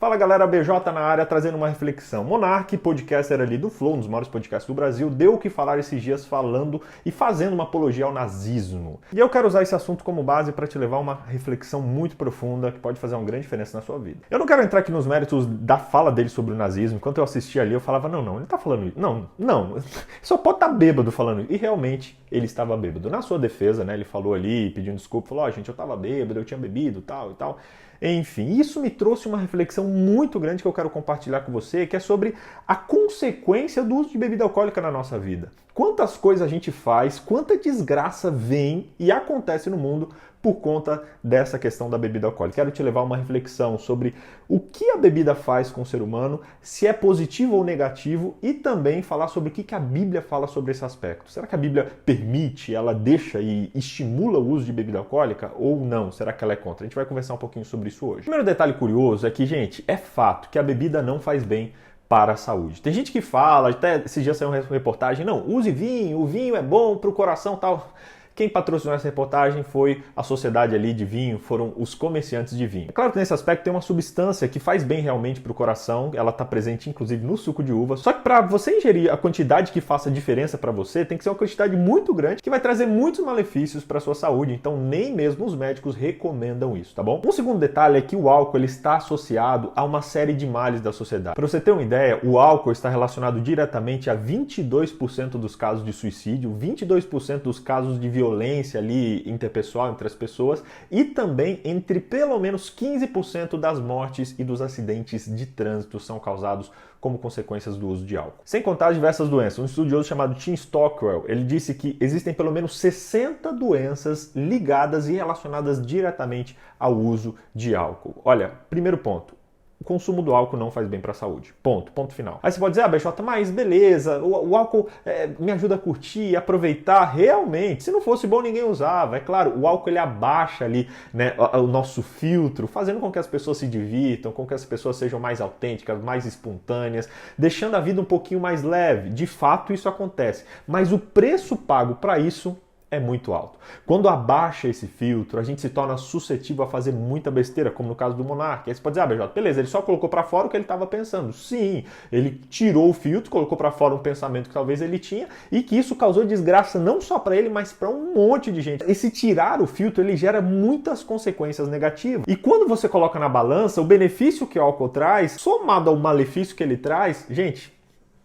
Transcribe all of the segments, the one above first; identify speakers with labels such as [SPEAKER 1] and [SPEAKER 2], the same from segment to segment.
[SPEAKER 1] Fala galera, BJ na área trazendo uma reflexão. Monark, podcaster ali do Flow, um dos maiores podcasts do Brasil, deu o que falar esses dias falando e fazendo uma apologia ao nazismo. E eu quero usar esse assunto como base para te levar a uma reflexão muito profunda que pode fazer uma grande diferença na sua vida. Eu não quero entrar aqui nos méritos da fala dele sobre o nazismo. Enquanto eu assistia ali, eu falava, não, ele tá falando isso. Não, só pode estar bêbado falando isso. E realmente, ele estava bêbado. Na sua defesa, né, ele falou ali, pedindo desculpa, falou, gente, eu tava bêbado, eu tinha bebido, tal e tal. Enfim, isso me trouxe uma reflexão muito grande que eu quero compartilhar com você, que é sobre a consequência do uso de bebida alcoólica na nossa vida. Quantas coisas a gente faz, quanta desgraça vem e acontece no mundo por conta dessa questão da bebida alcoólica. Quero te levar a uma reflexão sobre o que a bebida faz com o ser humano, se é positivo ou negativo, e também falar sobre o que a Bíblia fala sobre esse aspecto. Será que a Bíblia permite, ela deixa e estimula o uso de bebida alcoólica ou não? Será que ela é contra? A gente vai conversar um pouquinho sobre isso hoje. O primeiro detalhe curioso é que, gente, é fato que a bebida não faz bem para a saúde. Tem gente que fala, até esses dias saiu uma reportagem, não, use vinho, o vinho é bom para o coração e tal. Quem patrocinou essa reportagem foi a sociedade ali de vinho, foram os comerciantes de vinho. É claro que nesse aspecto tem uma substância que faz bem realmente para o coração, ela está presente inclusive no suco de uva, só que para você ingerir a quantidade que faça diferença para você, tem que ser uma quantidade muito grande, que vai trazer muitos malefícios para a sua saúde, então nem mesmo os médicos recomendam isso, tá bom? Um segundo detalhe é que o álcool ele está associado a uma série de males da sociedade. Para você ter uma ideia, o álcool está relacionado diretamente a 22% dos casos de suicídio, 22% dos casos de violência ali interpessoal entre as pessoas e também entre pelo menos 15% das mortes e dos acidentes de trânsito são causados como consequências do uso de álcool. Sem contar diversas doenças. Um estudioso chamado Tim Stockwell, ele disse que existem pelo menos 60 doenças ligadas e relacionadas diretamente ao uso de álcool. Olha, primeiro ponto. O consumo do álcool não faz bem para a saúde. Ponto final. Aí você pode dizer, BJ, mas beleza, o álcool me ajuda a curtir, aproveitar. Realmente, se não fosse bom, ninguém usava. É claro, o álcool ele abaixa ali, né, o nosso filtro, fazendo com que as pessoas se divirtam, com que as pessoas sejam mais autênticas, mais espontâneas, deixando a vida um pouquinho mais leve. De fato, isso acontece. Mas o preço pago para isso é muito alto. Quando abaixa esse filtro, a gente se torna suscetível a fazer muita besteira, como no caso do Monark. Aí você pode dizer, BJ, beleza, ele só colocou para fora o que ele estava pensando. Sim, ele tirou o filtro, colocou para fora um pensamento que talvez ele tinha e que isso causou desgraça não só para ele, mas para um monte de gente. Esse tirar o filtro, ele gera muitas consequências negativas. E quando você coloca na balança, o benefício que o álcool traz, somado ao malefício que ele traz, gente,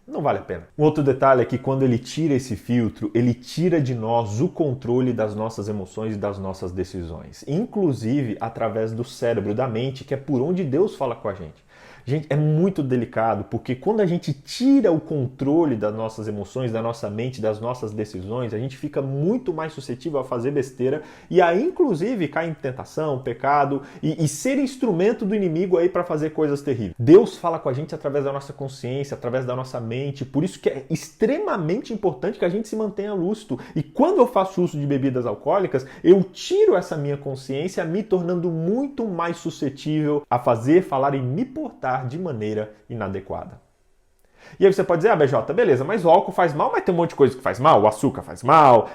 [SPEAKER 1] não vale a pena. Um outro detalhe é que quando ele tira esse filtro, ele tira de nós o controle das nossas emoções e das nossas decisões. Inclusive através do cérebro, da mente, que é por onde Deus fala com a gente. Gente, é muito delicado, porque quando a gente tira o controle das nossas emoções, da nossa mente, das nossas decisões, a gente fica muito mais suscetível a fazer besteira e a, inclusive, cair em tentação, pecado e ser instrumento do inimigo aí para fazer coisas terríveis. Deus fala com a gente através da nossa consciência, através da nossa mente, por isso que é extremamente importante que a gente se mantenha lúcido. E quando eu faço uso de bebidas alcoólicas, eu tiro essa minha consciência, me tornando muito mais suscetível a fazer, falar e me portar de maneira inadequada. E aí você pode dizer, BJ, beleza, mas o álcool faz mal, mas tem um monte de coisa que faz mal, o açúcar faz mal,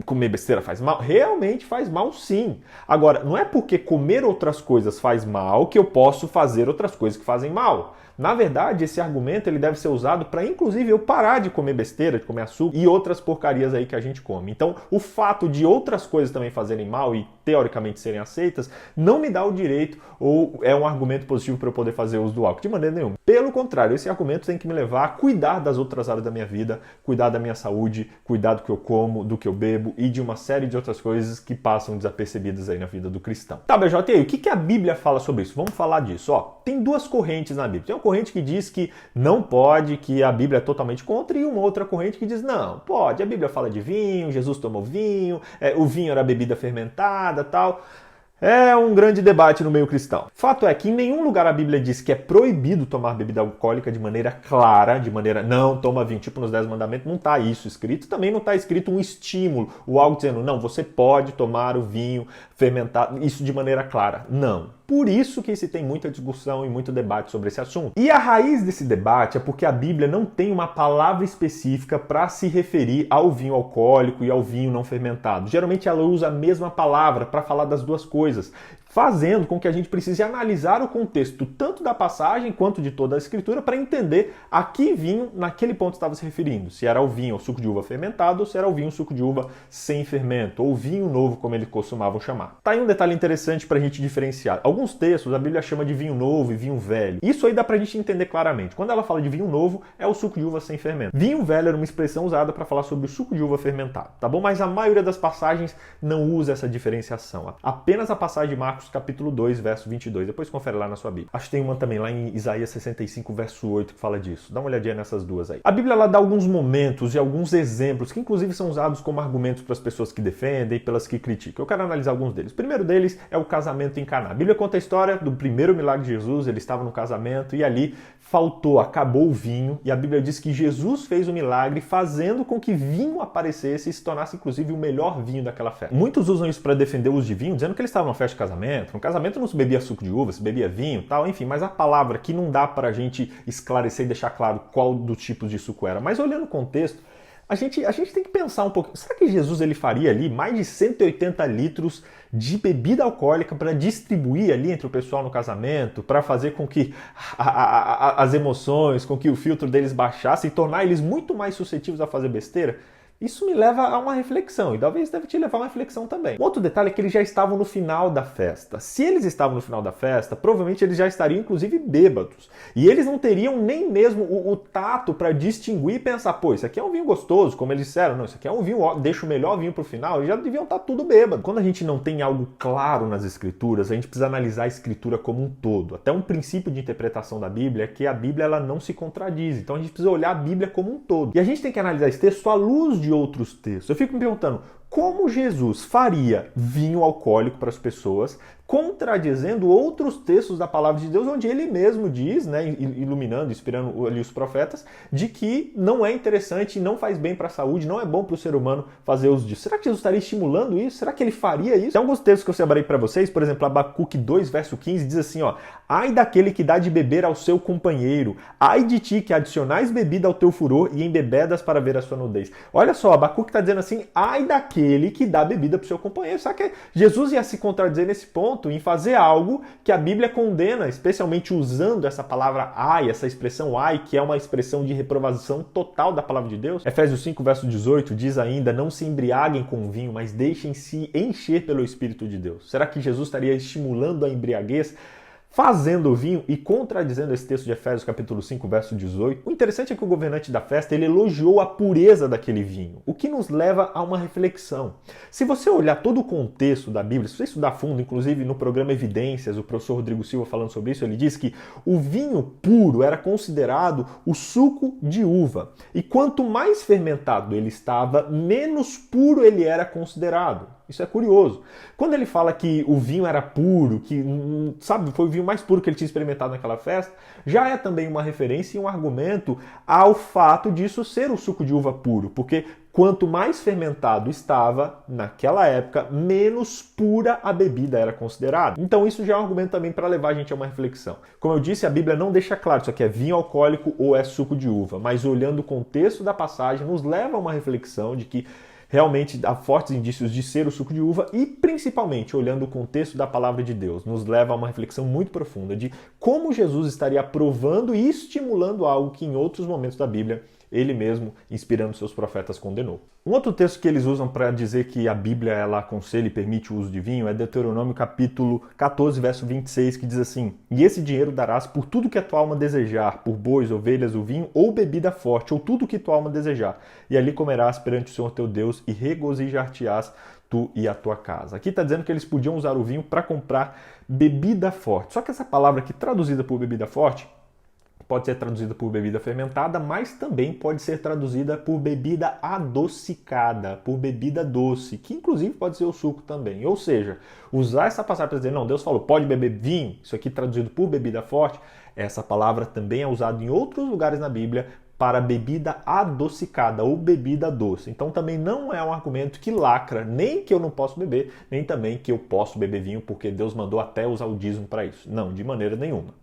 [SPEAKER 1] comer besteira faz mal. Realmente faz mal, sim. Agora, não é porque comer outras coisas faz mal que eu posso fazer outras coisas que fazem mal. Na verdade, esse argumento ele deve ser usado para, inclusive, eu parar de comer besteira, de comer açúcar e outras porcarias aí que a gente come. Então, o fato de outras coisas também fazerem mal e, teoricamente, serem aceitas, não me dá o direito ou é um argumento positivo para eu poder fazer uso do álcool. De maneira nenhuma. Pelo contrário, esse argumento tem que me levar a cuidar das outras áreas da minha vida, cuidar da minha saúde, cuidar do que eu como, do que eu bebo e de uma série de outras coisas que passam desapercebidas aí na vida do cristão. Tá, BJ, e aí, o que a Bíblia fala sobre isso? Vamos falar disso. Ó, tem duas correntes na Bíblia. Tem uma corrente que diz que não pode, que a Bíblia é totalmente contra, e uma outra corrente que diz, não, pode. A Bíblia fala de vinho, Jesus tomou vinho, o vinho era bebida fermentada, tal. É um grande debate no meio cristão. Fato é que em nenhum lugar a Bíblia diz que é proibido tomar bebida alcoólica de maneira clara, de maneira não toma vinho, tipo nos 10 mandamentos, não está isso escrito. Também não está escrito um estímulo, ou algo dizendo, não, você pode tomar o vinho fermentado, isso de maneira clara. Não. Por isso que se tem muita discussão e muito debate sobre esse assunto. E a raiz desse debate é porque a Bíblia não tem uma palavra específica para se referir ao vinho alcoólico e ao vinho não fermentado. Geralmente ela usa a mesma palavra para falar das duas coisas. fazendo com que a gente precise analisar o contexto tanto da passagem quanto de toda a escritura para entender a que vinho naquele ponto estava se referindo. Se era o vinho ou suco de uva fermentado ou se era o vinho ou suco de uva sem fermento, ou vinho novo, como eles costumavam chamar. Tá aí um detalhe interessante para a gente diferenciar. Alguns textos a Bíblia chama de vinho novo e vinho velho. Isso aí dá para a gente entender claramente. Quando ela fala de vinho novo, é o suco de uva sem fermento. Vinho velho era uma expressão usada para falar sobre o suco de uva fermentado, tá bom? Mas a maioria das passagens não usa essa diferenciação. Apenas a passagem de Marcos capítulo 2, verso 22. Depois confere lá na sua Bíblia. Acho que tem uma também lá em Isaías 65, verso 8, que fala disso. Dá uma olhadinha nessas duas aí. A Bíblia ela dá alguns momentos e alguns exemplos que inclusive são usados como argumentos para as pessoas que defendem e pelas que criticam. Eu quero analisar alguns deles. O primeiro deles é o casamento em Caná. A Bíblia conta a história do primeiro milagre de Jesus. Ele estava no casamento e ali acabou o vinho. E a Bíblia diz que Jesus fez o milagre fazendo com que vinho aparecesse e se tornasse inclusive o melhor vinho daquela festa. Muitos usam isso para defender o uso de vinho, dizendo que eles estavam numa festa de casamento. No casamento não se bebia suco de uva, se bebia vinho e tal, enfim. Mas a palavra que não dá para a gente esclarecer e deixar claro qual dos tipos de suco era. Mas olhando o contexto, a gente tem que pensar um pouco. Será que Jesus ele faria ali mais de 180 litros de bebida alcoólica para distribuir ali entre o pessoal no casamento, para fazer com que as emoções, com que o filtro deles baixasse e tornar eles muito mais suscetíveis a fazer besteira? Isso me leva a uma reflexão, e talvez deve te levar a uma reflexão também. Um outro detalhe é que eles já estavam no final da festa. Se eles estavam no final da festa, provavelmente eles já estariam, inclusive, bêbados. E eles não teriam nem mesmo o tato para distinguir e pensar, pô, isso aqui é um vinho gostoso, como eles disseram. Não, isso aqui é um vinho, deixa o melhor vinho pro final. Eles já deviam estar tudo bêbado. Quando a gente não tem algo claro nas escrituras, a gente precisa analisar a escritura como um todo. Até um princípio de interpretação da Bíblia é que a Bíblia ela não se contradiz. Então a gente precisa olhar a Bíblia como um todo. E a gente tem que analisar esse texto à luz de outros textos. Eu fico me perguntando, como Jesus faria vinho alcoólico para as pessoas, contradizendo outros textos da palavra de Deus, onde ele mesmo diz, né, iluminando, inspirando ali os profetas, de que não é interessante, não faz bem para a saúde, não é bom para o ser humano fazer uso disso. Será que Jesus estaria estimulando isso? Será que ele faria isso? Tem alguns textos que eu separei para vocês, por exemplo, Abacuque 2, verso 15, diz assim, ó, ai daquele que dá de beber ao seu companheiro, ai de ti que adicionais bebida ao teu furor e embebedas para ver a sua nudez. Olha só, Abacuque está dizendo assim, ai daquele que dá bebida para o seu companheiro. Será que Jesus ia se contradizer nesse ponto, em fazer algo que a Bíblia condena, especialmente usando essa palavra ai, essa expressão ai, que é uma expressão de reprovação total da palavra de Deus? Efésios 5, verso 18 diz ainda, não se embriaguem com vinho, mas deixem-se encher pelo Espírito de Deus. Será que Jesus estaria estimulando a embriaguez, fazendo o vinho e contradizendo esse texto de Efésios capítulo 5, verso 18. O interessante é que o governante da festa ele elogiou a pureza daquele vinho, o que nos leva a uma reflexão. Se você olhar todo o contexto da Bíblia, se você estudar a fundo, inclusive no programa Evidências, o professor Rodrigo Silva falando sobre isso, ele diz que o vinho puro era considerado o suco de uva. E quanto mais fermentado ele estava, menos puro ele era considerado. Isso é curioso. Quando ele fala que o vinho era puro, que, sabe, foi o vinho mais puro que ele tinha experimentado naquela festa, já é também uma referência e um argumento ao fato disso ser o suco de uva puro, porque quanto mais fermentado estava naquela época, menos pura a bebida era considerada. Então isso já é um argumento também para levar a gente a uma reflexão. Como eu disse, a Bíblia não deixa claro se isso aqui é vinho alcoólico ou é suco de uva, mas olhando o contexto da passagem, nos leva a uma reflexão de que realmente há fortes indícios de ser o suco de uva e, principalmente, olhando o contexto da palavra de Deus, nos leva a uma reflexão muito profunda de como Jesus estaria aprovando e estimulando algo que em outros momentos da Bíblia ele mesmo, inspirando seus profetas, condenou. Um outro texto que eles usam para dizer que a Bíblia ela aconselha e permite o uso de vinho é Deuteronômio capítulo 14, verso 26, que diz assim: e esse dinheiro darás por tudo que a tua alma desejar, por bois, ovelhas, o vinho ou bebida forte, ou tudo que tua alma desejar. E ali comerás perante o Senhor teu Deus e regozijar-te-ás tu e a tua casa. Aqui está dizendo que eles podiam usar o vinho para comprar bebida forte. Só que essa palavra aqui, traduzida por bebida forte, pode ser traduzida por bebida fermentada, mas também pode ser traduzida por bebida adocicada, por bebida doce, que inclusive pode ser o suco também. Ou seja, usar essa passagem para dizer, não, Deus falou, pode beber vinho, isso aqui traduzido por bebida forte, essa palavra também é usada em outros lugares na Bíblia para bebida adocicada ou bebida doce. Então também não é um argumento que lacra, nem que eu não posso beber, nem também que eu posso beber vinho, porque Deus mandou até usar o dízimo para isso. Não, de maneira nenhuma.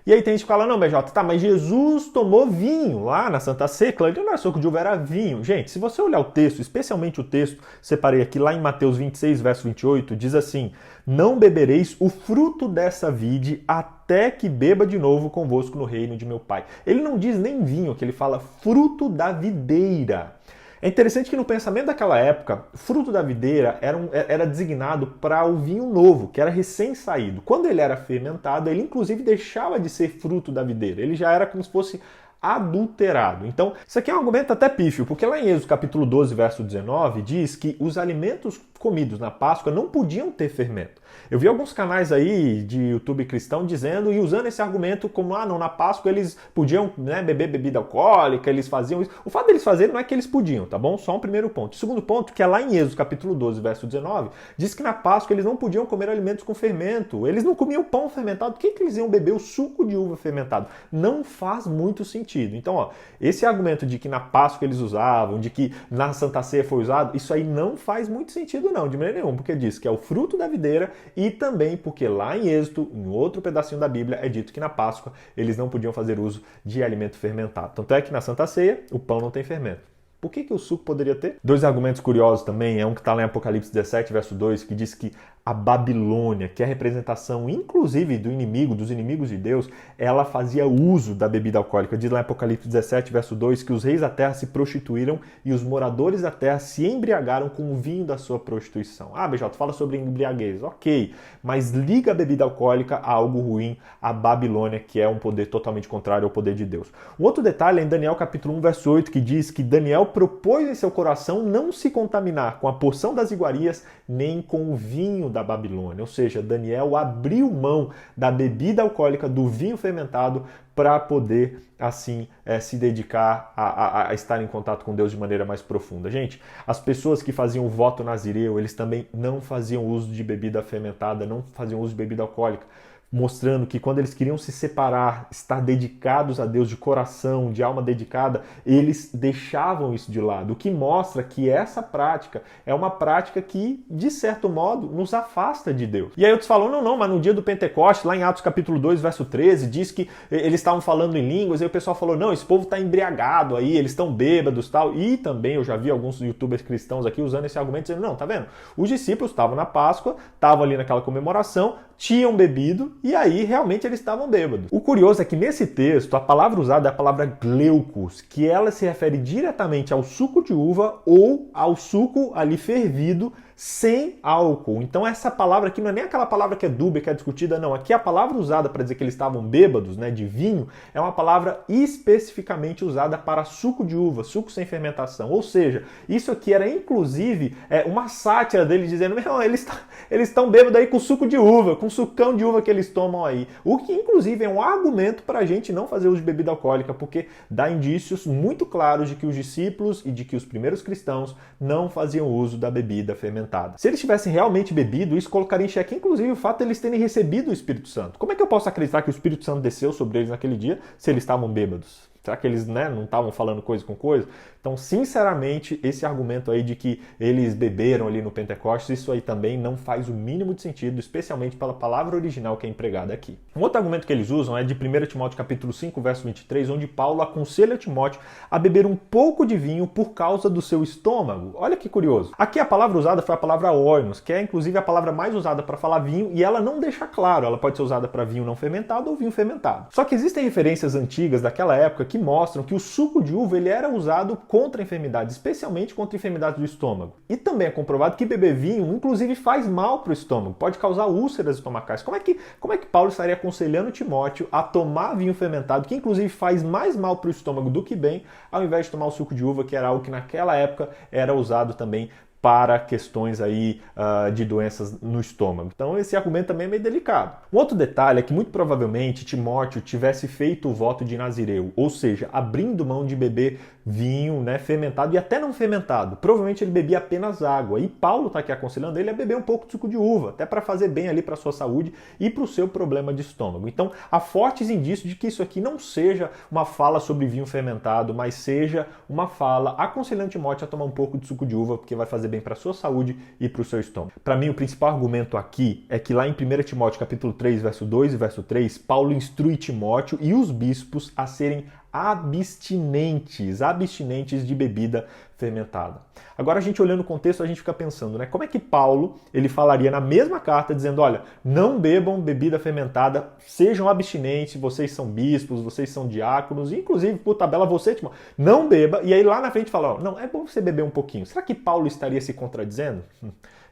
[SPEAKER 1] E aí tem gente que fala, não, BJ, tá, mas Jesus tomou vinho lá na Santa Ceia, claro, ele não era suco de uva, era vinho. Gente, se você olhar o texto, especialmente o texto, separei aqui lá em Mateus 26, verso 28, diz assim, não bebereis o fruto dessa vide até que beba de novo convosco no reino de meu Pai. Ele não diz nem vinho, que ele fala fruto da videira. É interessante que no pensamento daquela época, fruto da videira era designado para o vinho novo, que era recém-saído. Quando ele era fermentado, ele inclusive deixava de ser fruto da videira. Ele já era como se fosse adulterado. Então, isso aqui é um argumento até pífio, porque lá em Êxodo capítulo 12, verso 19, diz que os alimentos comidos na Páscoa não podiam ter fermento. Eu vi alguns canais aí de YouTube cristão dizendo e usando esse argumento como, não, na Páscoa eles podiam, né, beber bebida alcoólica, eles faziam isso. O fato deles fazerem não é que eles podiam, tá bom? Só um primeiro ponto. O segundo ponto, que é lá em Êxodo capítulo 12, verso 19, diz que na Páscoa eles não podiam comer alimentos com fermento. Eles não comiam pão fermentado. Por que eles iam beber o suco de uva fermentado? Não faz muito sentido. Então, esse argumento de que na Páscoa eles usavam, de que na Santa Ceia foi usado, isso aí não faz muito sentido não, de maneira nenhuma, porque diz que é o fruto da videira e também porque lá em Êxodo, em outro pedacinho da Bíblia, é dito que na Páscoa eles não podiam fazer uso de alimento fermentado. Tanto é que na Santa Ceia o pão não tem fermento. Por que o suco poderia ter? Dois argumentos curiosos também, um que está lá em Apocalipse 17, verso 2, que diz que a Babilônia, que é a representação inclusive do inimigo, dos inimigos de Deus, ela fazia uso da bebida alcoólica. Diz lá em Apocalipse 17, verso 2, que os reis da terra se prostituíram e os moradores da terra se embriagaram com o vinho da sua prostituição. BJ, fala sobre embriaguez. Ok, mas liga a bebida alcoólica a algo ruim, a Babilônia, que é um poder totalmente contrário ao poder de Deus. Um outro detalhe é em Daniel capítulo 1, verso 8, que diz que Daniel propôs em seu coração não se contaminar com a porção das iguarias, nem com o vinho da Babilônia. Ou seja, Daniel abriu mão da bebida alcoólica, do vinho fermentado, para poder, assim, se dedicar a estar em contato com Deus de maneira mais profunda. Gente, as pessoas que faziam o voto nazireu, eles também não faziam uso de bebida fermentada, não faziam uso de bebida alcoólica, mostrando que quando eles queriam se separar, estar dedicados a Deus de coração, de alma dedicada, eles deixavam isso de lado, o que mostra que essa prática é uma prática que, de certo modo, nos afasta de Deus. E aí outros falam, não, mas no dia do Pentecoste, lá em Atos capítulo 2, verso 13, diz que eles estavam falando em línguas, e aí o pessoal falou, não, esse povo está embriagado aí, eles estão bêbados e tal, e também eu já vi alguns youtubers cristãos aqui usando esse argumento, dizendo, não, tá vendo? Os discípulos estavam na Páscoa, estavam ali naquela comemoração, tinham bebido e aí realmente eles estavam bêbados. O curioso é que nesse texto a palavra usada é a palavra gleukos, que ela se refere diretamente ao suco de uva ou ao suco ali fervido sem álcool. Então essa palavra aqui não é nem aquela palavra que é dúbia, que é discutida, não. Aqui a palavra usada para dizer que eles estavam bêbados, né, de vinho, é uma palavra especificamente usada para suco de uva, suco sem fermentação. Ou seja, isso aqui era inclusive uma sátira deles dizendo, meu, eles estão bêbados aí com suco de uva, com sucão de uva que eles tomam aí. O que inclusive é um argumento para a gente não fazer uso de bebida alcoólica, porque dá indícios muito claros de que os discípulos e de que os primeiros cristãos não faziam uso da bebida fermentada. Se eles tivessem realmente bebido, isso colocaria em xeque, inclusive, o fato de eles terem recebido o Espírito Santo. Como é que eu posso acreditar que o Espírito Santo desceu sobre eles naquele dia se eles estavam bêbados? Será que eles não estavam falando coisa com coisa? Então, sinceramente, esse argumento aí de que eles beberam ali no Pentecostes, isso aí também não faz o mínimo de sentido, especialmente pela palavra original que é empregada aqui. Um outro argumento que eles usam é de 1 Timóteo capítulo 5, verso 23, onde Paulo aconselha Timóteo a beber um pouco de vinho por causa do seu estômago. Olha que curioso. Aqui a palavra usada foi a palavra oinos, que é inclusive a palavra mais usada para falar vinho, e ela não deixa claro, ela pode ser usada para vinho não fermentado ou vinho fermentado. Só que existem referências antigas daquela época que mostram que o suco de uva ele era usado contra enfermidades, especialmente contra enfermidades do estômago. E também é comprovado que beber vinho, inclusive, faz mal para o estômago, pode causar úlceras estomacais. Como é que Paulo estaria aconselhando Timóteo a tomar vinho fermentado, que inclusive faz mais mal para o estômago do que bem, ao invés de tomar o suco de uva, que era algo que naquela época era usado também para questões aí de doenças no estômago. Então esse argumento também é meio delicado. Um outro detalhe é que muito provavelmente Timóteo tivesse feito o voto de Nazireu, ou seja, abrindo mão de beber vinho, né, fermentado e até não fermentado. Provavelmente ele bebia apenas água. E Paulo está aqui aconselhando ele a beber um pouco de suco de uva, até para fazer bem ali para a sua saúde e para o seu problema de estômago. Então há fortes indícios de que isso aqui não seja uma fala sobre vinho fermentado, mas seja uma fala aconselhando Timóteo a tomar um pouco de suco de uva, porque vai fazer bem bem para a sua saúde e para o seu estômago. Para mim, o principal argumento aqui é que lá em 1 Timóteo capítulo 3, verso 2 e verso 3, Paulo instrui Timóteo e os bispos a serem abstinentes de bebida fermentada. Agora, a gente olhando o contexto, a gente fica pensando, né? Como é que Paulo, ele falaria na mesma carta dizendo, olha, não bebam bebida fermentada, sejam abstinentes, vocês são bispos, vocês são diáconos, inclusive, por tabela, você, Timóteo, não beba, e aí lá na frente fala, ó, não, é bom você beber um pouquinho. Será que Paulo estaria se contradizendo?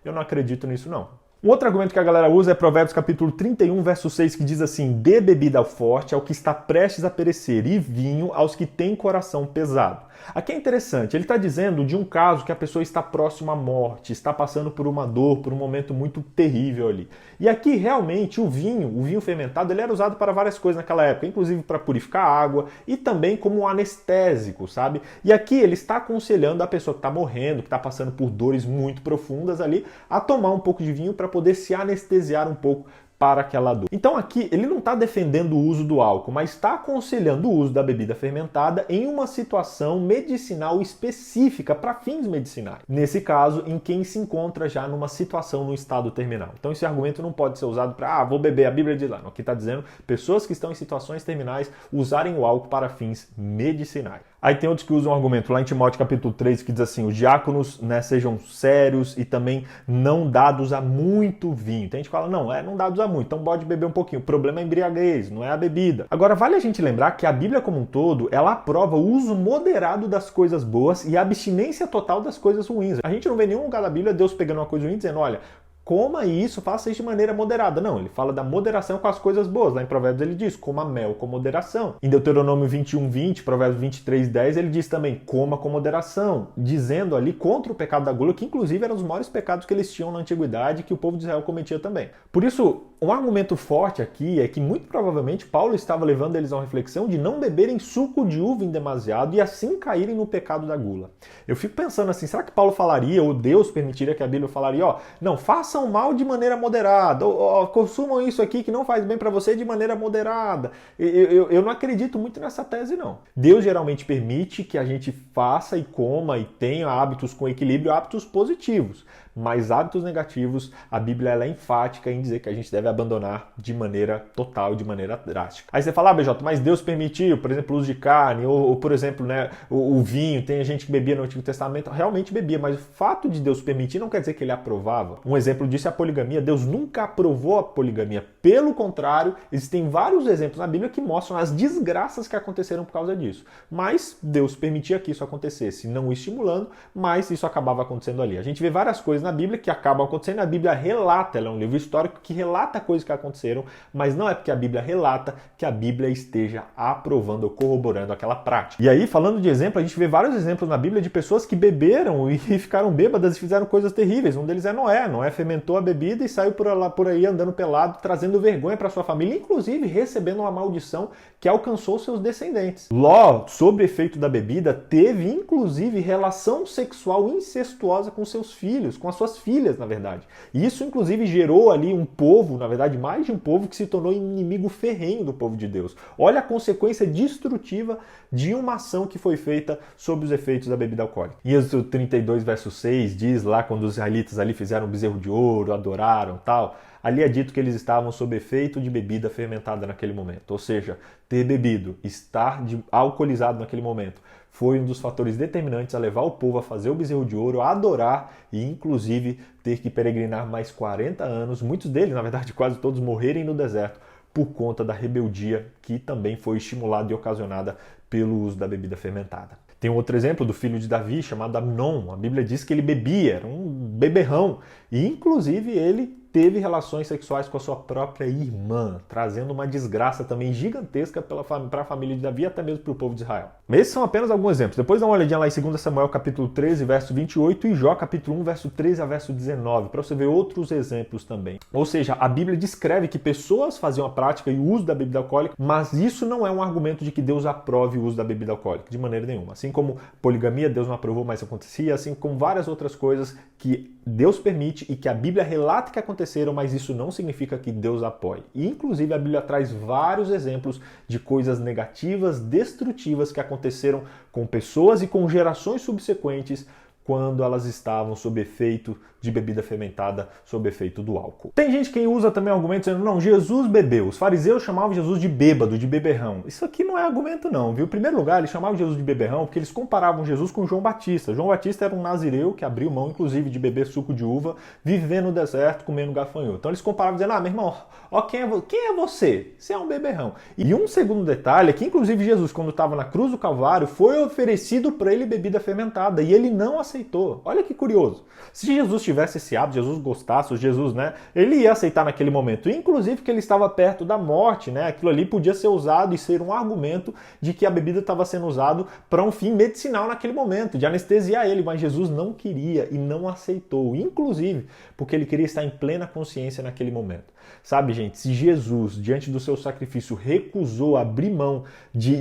[SPEAKER 1] Eu não acredito nisso, não. Um outro argumento que a galera usa é Provérbios capítulo 31, verso 6, que diz assim, dê bebida ao forte, ao que está prestes a perecer, e vinho aos que têm coração pesado. Aqui é interessante, ele está dizendo de um caso que a pessoa está próxima à morte, está passando por uma dor, por um momento muito terrível ali. E aqui realmente o vinho fermentado, ele era usado para várias coisas naquela época, inclusive para purificar água e também como um anestésico, sabe? E aqui ele está aconselhando a pessoa que está morrendo, que está passando por dores muito profundas ali, a tomar um pouco de vinho para poder se anestesiar um pouco para aquela dor. Então aqui ele não está defendendo o uso do álcool, mas está aconselhando o uso da bebida fermentada em uma situação medicinal específica para fins medicinais. Nesse caso, em quem se encontra já numa situação no estado terminal. Então esse argumento não pode ser usado para, vou beber, a Bíblia diz lá. Não, aqui está dizendo pessoas que estão em situações terminais usarem o álcool para fins medicinais. Aí tem outros que usam um argumento lá em Timóteo capítulo 3 que diz assim, os diáconos, né, sejam sérios e também não dados a muito vinho. Tem gente que fala, não dados a muito, então pode beber um pouquinho. O problema é a embriaguez, não é a bebida. Agora, vale a gente lembrar que a Bíblia como um todo, ela aprova o uso moderado das coisas boas e a abstinência total das coisas ruins. A gente não vê em nenhum lugar da Bíblia Deus pegando uma coisa ruim e dizendo, olha, coma isso, faça isso de maneira moderada. Não, ele fala da moderação com as coisas boas. Lá em Provérbios ele diz, coma mel com moderação. Em Deuteronômio 21:20, Provérbios 23:10, ele diz também, coma com moderação, dizendo ali contra o pecado da gula, que inclusive eram os maiores pecados que eles tinham na antiguidade, que o povo de Israel cometia também. Por isso, um argumento forte aqui é que muito provavelmente Paulo estava levando eles a uma reflexão de não beberem suco de uva em demasiado e assim caírem no pecado da gula. Eu fico pensando assim, será que Paulo falaria, ou Deus permitiria que a Bíblia falaria, não, façam mal de maneira moderada, ou consumam isso aqui que não faz bem para você de maneira moderada. Eu não acredito muito nessa tese, não. Deus geralmente permite que a gente faça e coma e tenha hábitos com equilíbrio, hábitos positivos. Mas hábitos negativos, a Bíblia ela é enfática em dizer que a gente deve abandonar de maneira total, de maneira drástica. Aí você fala, BJ, mas Deus permitiu, por exemplo, o uso de carne, ou por exemplo, né, o vinho, tem gente que bebia no Antigo Testamento, realmente bebia, mas o fato de Deus permitir não quer dizer que ele aprovava. Um exemplo disso é a poligamia, Deus nunca aprovou a poligamia, pelo contrário, existem vários exemplos na Bíblia que mostram as desgraças que aconteceram por causa disso. Mas Deus permitia que isso acontecesse, não o estimulando, mas isso acabava acontecendo ali. A gente vê várias coisas na Bíblia que acabam acontecendo, a Bíblia relata, ela é um livro histórico que relata coisas que aconteceram, mas não é porque a Bíblia relata que a Bíblia esteja aprovando ou corroborando aquela prática. E aí, falando de exemplo, a gente vê vários exemplos na Bíblia de pessoas que beberam e ficaram bêbadas e fizeram coisas terríveis. Um deles é Noé. Noé fermentou a bebida e saiu por aí andando pelado, trazendo vergonha para sua família, inclusive recebendo uma maldição que alcançou seus descendentes. Ló, sob efeito da bebida, teve inclusive relação sexual incestuosa com seus filhos, com as suas filhas, na verdade. E isso, inclusive, gerou ali um povo, na verdade, mais de um povo que se tornou inimigo ferrenho do povo de Deus. Olha a consequência destrutiva de uma ação que foi feita sob os efeitos da bebida alcoólica. Em Êxodo 32, verso 6, diz lá quando os israelitas ali fizeram um bezerro de ouro, adoraram, tal, ali é dito que eles estavam sob efeito de bebida fermentada naquele momento. Ou seja, ter bebido, estar alcoolizado naquele momento, foi um dos fatores determinantes a levar o povo a fazer o bezerro de ouro, a adorar e, inclusive, ter que peregrinar mais 40 anos, muitos deles, na verdade, quase todos, morrerem no deserto por conta da rebeldia que também foi estimulada e ocasionada pelo uso da bebida fermentada. Tem um outro exemplo do filho de Davi, chamado Amnon. A Bíblia diz que ele bebia, era um beberrão, e, inclusive, ele teve relações sexuais com a sua própria irmã, trazendo uma desgraça também gigantesca para a família de Davi e até mesmo para o povo de Israel. Esses são apenas alguns exemplos. Depois dá uma olhadinha lá em 2 Samuel capítulo 13, verso 28 e Jó capítulo 1, verso 13 a verso 19, para você ver outros exemplos também. Ou seja, a Bíblia descreve que pessoas faziam a prática e o uso da bebida alcoólica, mas isso não é um argumento de que Deus aprove o uso da bebida alcoólica, de maneira nenhuma. Assim como poligamia, Deus não aprovou, mas acontecia, assim como várias outras coisas que Deus permite e que a Bíblia relata que aconteceram, mas isso não significa que Deus apoie. E, inclusive, a Bíblia traz vários exemplos de coisas negativas, destrutivas que aconteceram com pessoas e com gerações subsequentes quando elas estavam sob efeito de bebida fermentada, sob efeito do álcool. Tem gente que usa também argumento dizendo, não, Jesus bebeu. Os fariseus chamavam Jesus de bêbado, de beberrão. Isso aqui não é argumento não, viu? Em primeiro lugar, eles chamavam Jesus de beberrão porque eles comparavam Jesus com João Batista. João Batista era um nazireu que abriu mão, inclusive, de beber suco de uva, vivendo no deserto, comendo gafanhoto. Então eles comparavam dizendo, meu irmão, ó, quem é você? Você é um beberrão. E um segundo detalhe é que, inclusive, Jesus, quando estava na cruz do Calvário, foi oferecido para ele bebida fermentada e ele não aceitou. Olha que curioso. Se Jesus tivesse esse hábito, Jesus gostasse, Jesus, ele ia aceitar naquele momento. Inclusive que ele estava perto da morte, aquilo ali podia ser usado e ser um argumento de que a bebida estava sendo usado para um fim medicinal naquele momento, de anestesiar ele, mas Jesus não queria e não aceitou, inclusive porque ele queria estar em plena consciência naquele momento. Sabe, gente, se Jesus, diante do seu sacrifício, recusou abrir mão de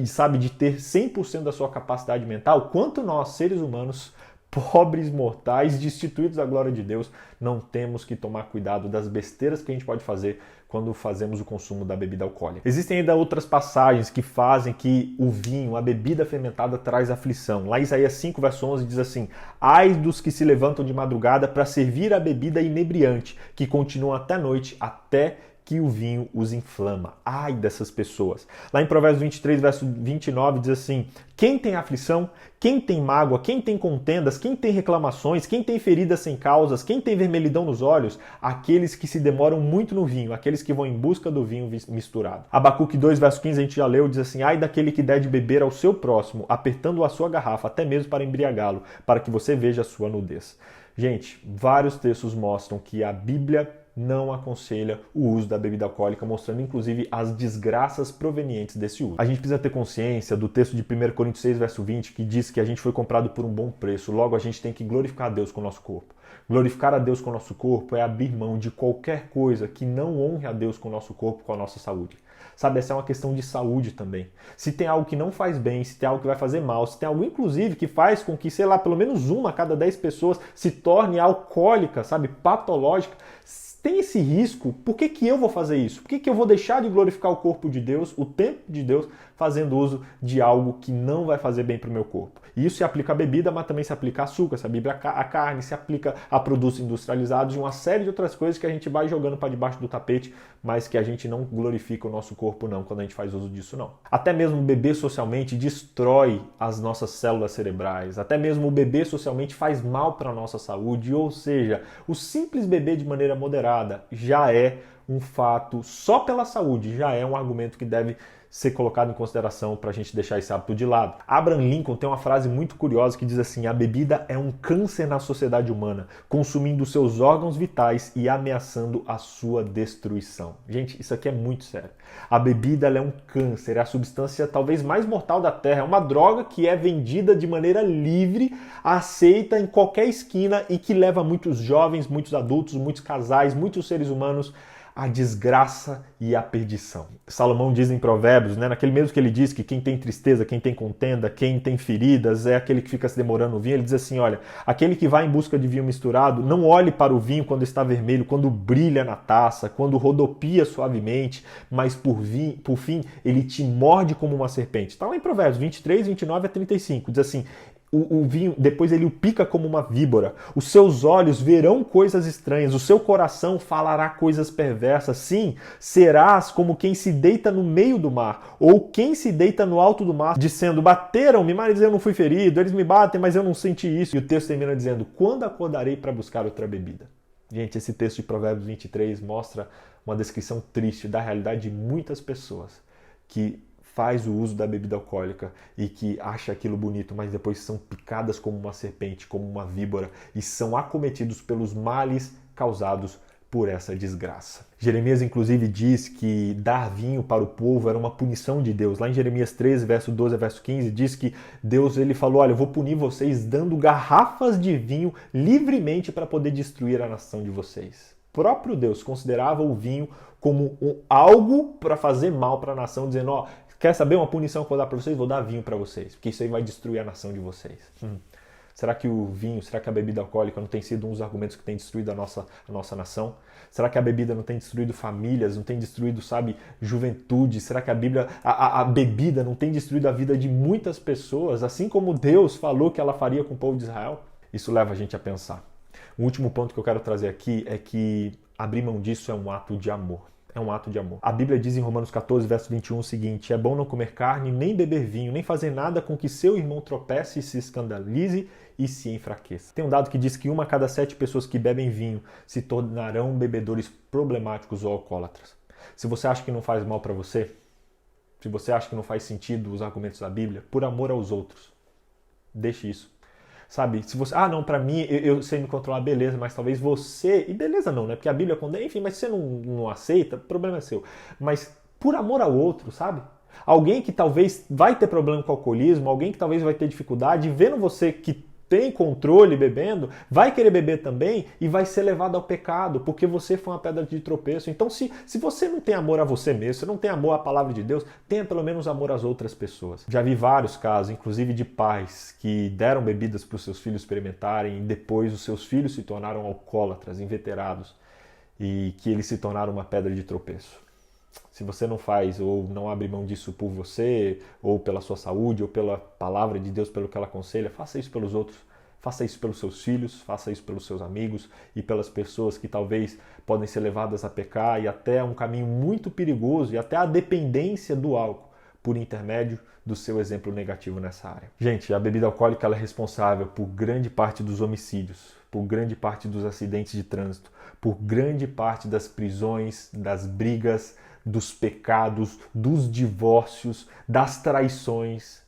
[SPEAKER 1] ter 100% da sua capacidade mental, quanto nós, seres humanos, pobres, mortais, destituídos da glória de Deus, não temos que tomar cuidado das besteiras que a gente pode fazer quando fazemos o consumo da bebida alcoólica. Existem ainda outras passagens que fazem que o vinho, a bebida fermentada, traz aflição. Lá em Isaías 5, verso 11, diz assim, ai dos que se levantam de madrugada para servir a bebida inebriante, que continuam até a noite, até que o vinho os inflama. Ai dessas pessoas. Lá em Provérbios 23, verso 29, diz assim, quem tem aflição, quem tem mágoa, quem tem contendas, quem tem reclamações, quem tem feridas sem causas, quem tem vermelhidão nos olhos, aqueles que se demoram muito no vinho, aqueles que vão em busca do vinho misturado. Abacuque 2, verso 15, a gente já leu, diz assim, ai daquele que der de beber ao seu próximo, apertando a sua garrafa, até mesmo para embriagá-lo, para que você veja a sua nudez. Gente, vários textos mostram que a Bíblia não aconselha o uso da bebida alcoólica, mostrando inclusive as desgraças provenientes desse uso. A gente precisa ter consciência do texto de 1 Coríntios 6, verso 20, que diz que a gente foi comprado por um bom preço, logo a gente tem que glorificar a Deus com o nosso corpo. Glorificar a Deus com o nosso corpo é abrir mão de qualquer coisa que não honre a Deus com o nosso corpo, com a nossa saúde. Sabe, essa é uma questão de saúde também. Se tem algo que não faz bem, se tem algo que vai fazer mal, se tem algo, inclusive, que faz com que, pelo menos uma a cada 10 pessoas se torne alcoólica, patológica, tem esse risco, por que eu vou fazer isso? Por que eu vou deixar de glorificar o corpo de Deus, o tempo de Deus, fazendo uso de algo que não vai fazer bem para o meu corpo? E isso se aplica à bebida, mas também se aplica a açúcar, se aplica à carne, se aplica a produtos industrializados e uma série de outras coisas que a gente vai jogando para debaixo do tapete, mas que a gente não glorifica o nosso corpo não, quando a gente faz uso disso não. Até mesmo beber socialmente destrói as nossas células cerebrais, até mesmo o beber socialmente faz mal para a nossa saúde, ou seja, o simples beber de maneira moderada já é um fato, só pela saúde, já é um argumento que deve ser colocado em consideração para a gente deixar esse hábito de lado. Abraham Lincoln tem uma frase muito curiosa que diz assim, a bebida é um câncer na sociedade humana, consumindo seus órgãos vitais e ameaçando a sua destruição. Gente, isso aqui é muito sério. A bebida ela é um câncer, é a substância talvez mais mortal da Terra, é uma droga que é vendida de maneira livre, aceita em qualquer esquina e que leva muitos jovens, muitos adultos, muitos casais, muitos seres humanos a desgraça e a perdição. Salomão diz em Provérbios, naquele mesmo que ele diz que quem tem tristeza, quem tem contenda, quem tem feridas é aquele que fica se demorando no vinho. Ele diz assim, olha, aquele que vai em busca de vinho misturado, não olhe para o vinho quando está vermelho, quando brilha na taça, quando rodopia suavemente, mas por fim ele te morde como uma serpente. Está lá em Provérbios 23, 29 a 35, diz assim, o vinho, depois ele o pica como uma víbora. Os seus olhos verão coisas estranhas. O seu coração falará coisas perversas. Sim, serás como quem se deita no meio do mar, ou quem se deita no alto do mar, dizendo, bateram-me, mas eu não fui ferido. Eles me batem, mas eu não senti isso. E o texto termina dizendo, quando acordarei para buscar outra bebida? Gente, esse texto de Provérbios 23 mostra uma descrição triste da realidade de muitas pessoas que faz o uso da bebida alcoólica e que acha aquilo bonito, mas depois são picadas como uma serpente, como uma víbora e são acometidos pelos males causados por essa desgraça. Jeremias, inclusive, diz que dar vinho para o povo era uma punição de Deus. Lá em Jeremias 13, verso 12 a verso 15, diz que Deus ele falou, olha, eu vou punir vocês dando garrafas de vinho livremente para poder destruir a nação de vocês. O próprio Deus considerava o vinho como algo para fazer mal para a nação, dizendo, ó, quer saber uma punição que eu vou dar para vocês? Vou dar vinho para vocês, porque isso aí vai destruir a nação de vocês. Será que o vinho, será que a bebida alcoólica não tem sido um dos argumentos que tem destruído a nossa nação? Será que a bebida não tem destruído famílias, não tem destruído, juventude? Será que a bebida não tem destruído a vida de muitas pessoas, assim como Deus falou que ela faria com o povo de Israel? Isso leva a gente a pensar. O último ponto que eu quero trazer aqui é que abrir mão disso é um ato de amor. É um ato de amor. A Bíblia diz em Romanos 14, verso 21 o seguinte: é bom não comer carne, nem beber vinho, nem fazer nada com que seu irmão tropece, se escandalize e se enfraqueça. Tem um dado que diz que 1 a cada 7 pessoas que bebem vinho se tornarão bebedores problemáticos ou alcoólatras. Se você acha que não faz mal para você, se você acha que não faz sentido os argumentos da Bíblia, por amor aos outros, deixe isso. Sabe, se você, não, pra mim, eu sei me controlar, beleza, mas talvez você, e beleza não, né, porque a Bíblia condena, enfim, mas se você não aceita, o problema é seu. Mas por amor ao outro, sabe? Alguém que talvez vai ter problema com o alcoolismo, alguém que talvez vai ter dificuldade, vendo você que tem controle bebendo, vai querer beber também e vai ser levado ao pecado, porque você foi uma pedra de tropeço. Então, se você não tem amor a você mesmo, se não tem amor à palavra de Deus, tenha pelo menos amor às outras pessoas. Já vi vários casos, inclusive de pais que deram bebidas para os seus filhos experimentarem e depois os seus filhos se tornaram alcoólatras, inveterados, e que eles se tornaram uma pedra de tropeço. Se você não faz ou não abre mão disso por você, ou pela sua saúde, ou pela palavra de Deus, pelo que ela aconselha, faça isso pelos outros, faça isso pelos seus filhos, faça isso pelos seus amigos e pelas pessoas que talvez podem ser levadas a pecar e até um caminho muito perigoso e até a dependência do álcool por intermédio do seu exemplo negativo nessa área. Gente, a bebida alcoólica ela é responsável por grande parte dos homicídios, por grande parte dos acidentes de trânsito, por grande parte das prisões, das brigas, dos pecados, dos divórcios, das traições.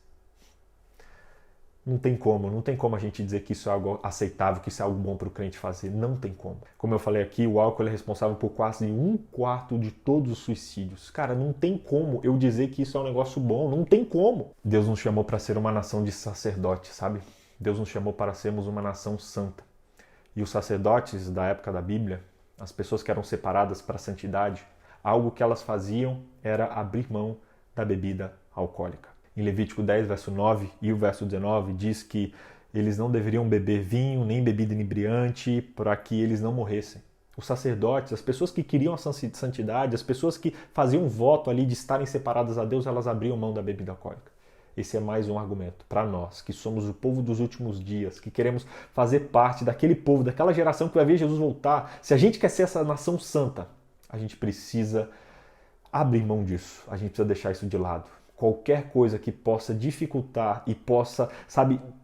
[SPEAKER 1] Não tem como a gente dizer que isso é algo aceitável, que isso é algo bom para o crente fazer. Não tem como. Como eu falei aqui, o álcool é responsável por quase 1/4 de todos os suicídios. Cara, não tem como eu dizer que isso é um negócio bom. Não tem como. Deus nos chamou para ser uma nação de sacerdotes, sabe? Deus nos chamou para sermos uma nação santa. E os sacerdotes da época da Bíblia, as pessoas que eram separadas para a santidade, algo que elas faziam era abrir mão da bebida alcoólica. Em Levítico 10, verso 9 e o verso 19, diz que eles não deveriam beber vinho nem bebida inebriante para que eles não morressem. Os sacerdotes, as pessoas que queriam a santidade, as pessoas que faziam um voto ali de estarem separadas a Deus, elas abriam mão da bebida alcoólica. Esse é mais um argumento para nós, que somos o povo dos últimos dias, que queremos fazer parte daquele povo, daquela geração que vai ver Jesus voltar. Se a gente quer ser essa nação santa, a gente precisa abrir mão disso, a gente precisa deixar isso de lado. Qualquer coisa que possa dificultar e possa,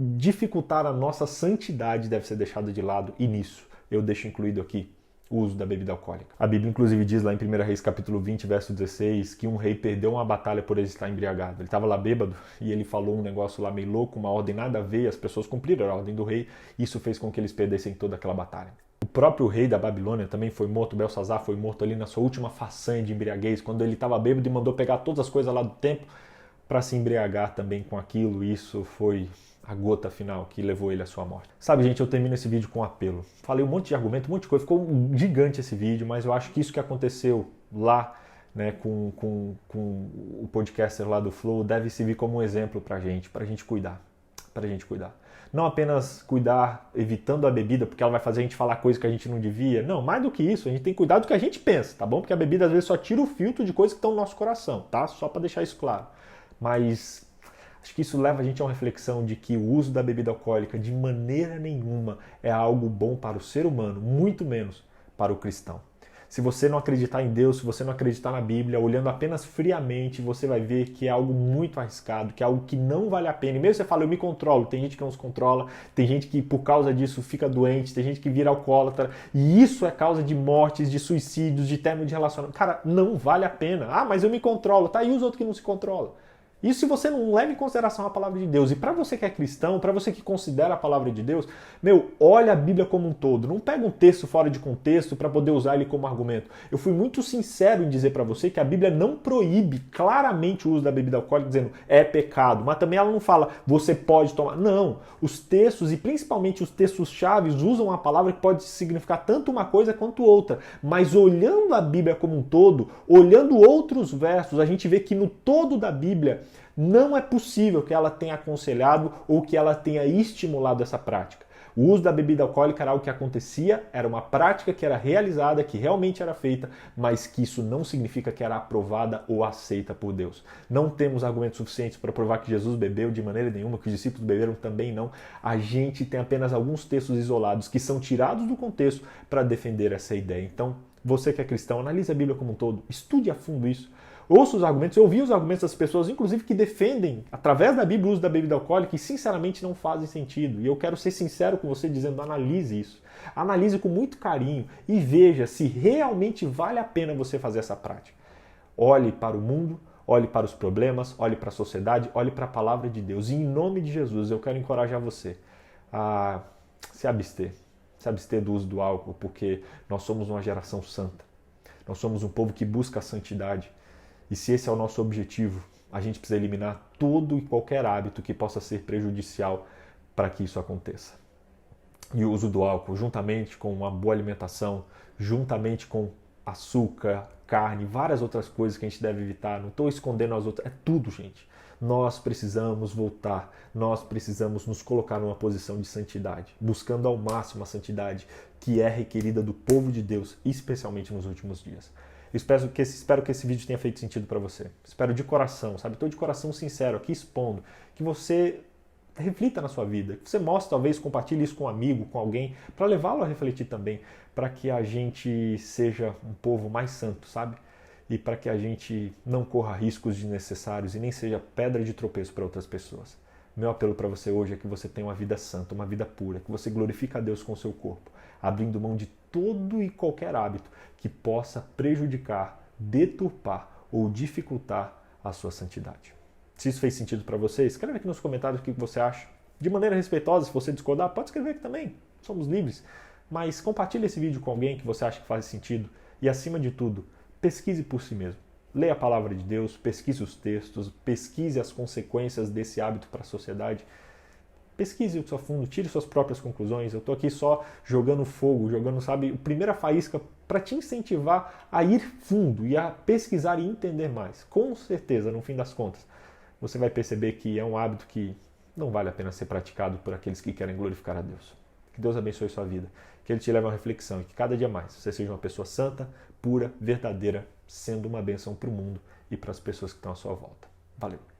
[SPEAKER 1] dificultar a nossa santidade deve ser deixada de lado, e nisso eu deixo incluído aqui o uso da bebida alcoólica. A Bíblia inclusive diz lá em 1 Reis capítulo 20, verso 16, que um rei perdeu uma batalha por ele estar embriagado. Ele estava lá bêbado e ele falou um negócio lá meio louco, uma ordem nada a ver, as pessoas cumpriram a ordem do rei, e isso fez com que eles perdessem toda aquela batalha. O próprio rei da Babilônia também foi morto, Belsazar foi morto ali na sua última façanha de embriaguez, quando ele estava bêbado e mandou pegar todas as coisas lá do templo para se embriagar também com aquilo. Isso foi a gota final que levou ele à sua morte. Sabe, gente, eu termino esse vídeo com um apelo. Falei um monte de argumento, um monte de coisa, ficou gigante esse vídeo, mas eu acho que isso que aconteceu lá, né, com o podcaster lá do Flow deve servir como um exemplo pra gente cuidar. Não apenas cuidar evitando a bebida, porque ela vai fazer a gente falar coisas que a gente não devia. Não, mais do que isso, a gente tem que cuidar do que a gente pensa, tá bom? Porque a bebida às vezes só tira o filtro de coisas que estão no nosso coração, tá? Só para deixar isso claro. Mas acho que isso leva a gente a uma reflexão de que o uso da bebida alcoólica de maneira nenhuma é algo bom para o ser humano, muito menos para o cristão. Se você não acreditar em Deus, se você não acreditar na Bíblia, olhando apenas friamente, você vai ver que é algo muito arriscado, que é algo que não vale a pena. E mesmo você fala, eu me controlo, tem gente que não se controla, tem gente que por causa disso fica doente, tem gente que vira alcoólatra, e isso é causa de mortes, de suicídios, de término de relacionamento. Cara, não vale a pena. Ah, mas eu me controlo, tá? E os outros que não se controlam? Isso se você não leva em consideração a palavra de Deus. E para você que é cristão, para você que considera a palavra de Deus, olha a Bíblia como um todo. Não pega um texto fora de contexto para poder usar ele como argumento. Eu fui muito sincero em dizer para você que a Bíblia não proíbe claramente o uso da bebida alcoólica, dizendo é pecado. Mas também ela não fala você pode tomar. Não. Os textos, e principalmente os textos chaves, usam a palavra que pode significar tanto uma coisa quanto outra. Mas olhando a Bíblia como um todo, olhando outros versos, a gente vê que no todo da Bíblia não é possível que ela tenha aconselhado ou que ela tenha estimulado essa prática. O uso da bebida alcoólica era algo que acontecia, era uma prática que era realizada, que realmente era feita, mas que isso não significa que era aprovada ou aceita por Deus. Não temos argumentos suficientes para provar que Jesus bebeu de maneira nenhuma, que os discípulos beberam também não. A gente tem apenas alguns textos isolados que são tirados do contexto para defender essa ideia. Então, você que é cristão, analise a Bíblia como um todo, estude a fundo isso. Ouça os argumentos, eu ouvi os argumentos das pessoas, inclusive que defendem, através da Bíblia, o uso da bebida alcoólica e sinceramente não fazem sentido. E eu quero ser sincero com você dizendo, analise isso. Analise com muito carinho e veja se realmente vale a pena você fazer essa prática. Olhe para o mundo, olhe para os problemas, olhe para a sociedade, olhe para a palavra de Deus. E em nome de Jesus, eu quero encorajar você a se abster. Se abster do uso do álcool, porque nós somos uma geração santa. Nós somos um povo que busca a santidade. E se esse é o nosso objetivo, a gente precisa eliminar todo e qualquer hábito que possa ser prejudicial para que isso aconteça. E o uso do álcool, juntamente com uma boa alimentação, juntamente com açúcar, carne, várias outras coisas que a gente deve evitar. Não estou escondendo as outras, é tudo, gente. Nós precisamos voltar, nós precisamos nos colocar numa posição de santidade, buscando ao máximo a santidade que é requerida do povo de Deus, especialmente nos últimos dias. Espero que esse vídeo tenha feito sentido para você. Espero de coração, sabe? Estou de coração sincero aqui expondo, que você reflita na sua vida, que você mostre, talvez, compartilhe isso com um amigo, com alguém, para levá-lo a refletir também, para que a gente seja um povo mais santo, sabe? E para que a gente não corra riscos desnecessários e nem seja pedra de tropeço para outras pessoas. Meu apelo para você hoje é que você tenha uma vida santa, uma vida pura, que você glorifique a Deus com o seu corpo, abrindo mão de todo e qualquer hábito que possa prejudicar, deturpar ou dificultar a sua santidade. Se isso fez sentido para você, escreve aqui nos comentários o que você acha. De maneira respeitosa, se você discordar, pode escrever aqui também, somos livres. Mas compartilhe esse vídeo com alguém que você acha que faz sentido e, acima de tudo, pesquise por si mesmo. Leia a palavra de Deus, pesquise os textos, pesquise as consequências desse hábito para a sociedade. Pesquise o seu fundo, tire suas próprias conclusões. Eu estou aqui só jogando fogo, sabe, a primeira faísca para te incentivar a ir fundo e a pesquisar e entender mais. Com certeza, no fim das contas, você vai perceber que é um hábito que não vale a pena ser praticado por aqueles que querem glorificar a Deus. Que Deus abençoe sua vida, que Ele te leve a uma reflexão e que cada dia mais você seja uma pessoa santa, pura, verdadeira, sendo uma bênção para o mundo e para as pessoas que estão à sua volta. Valeu!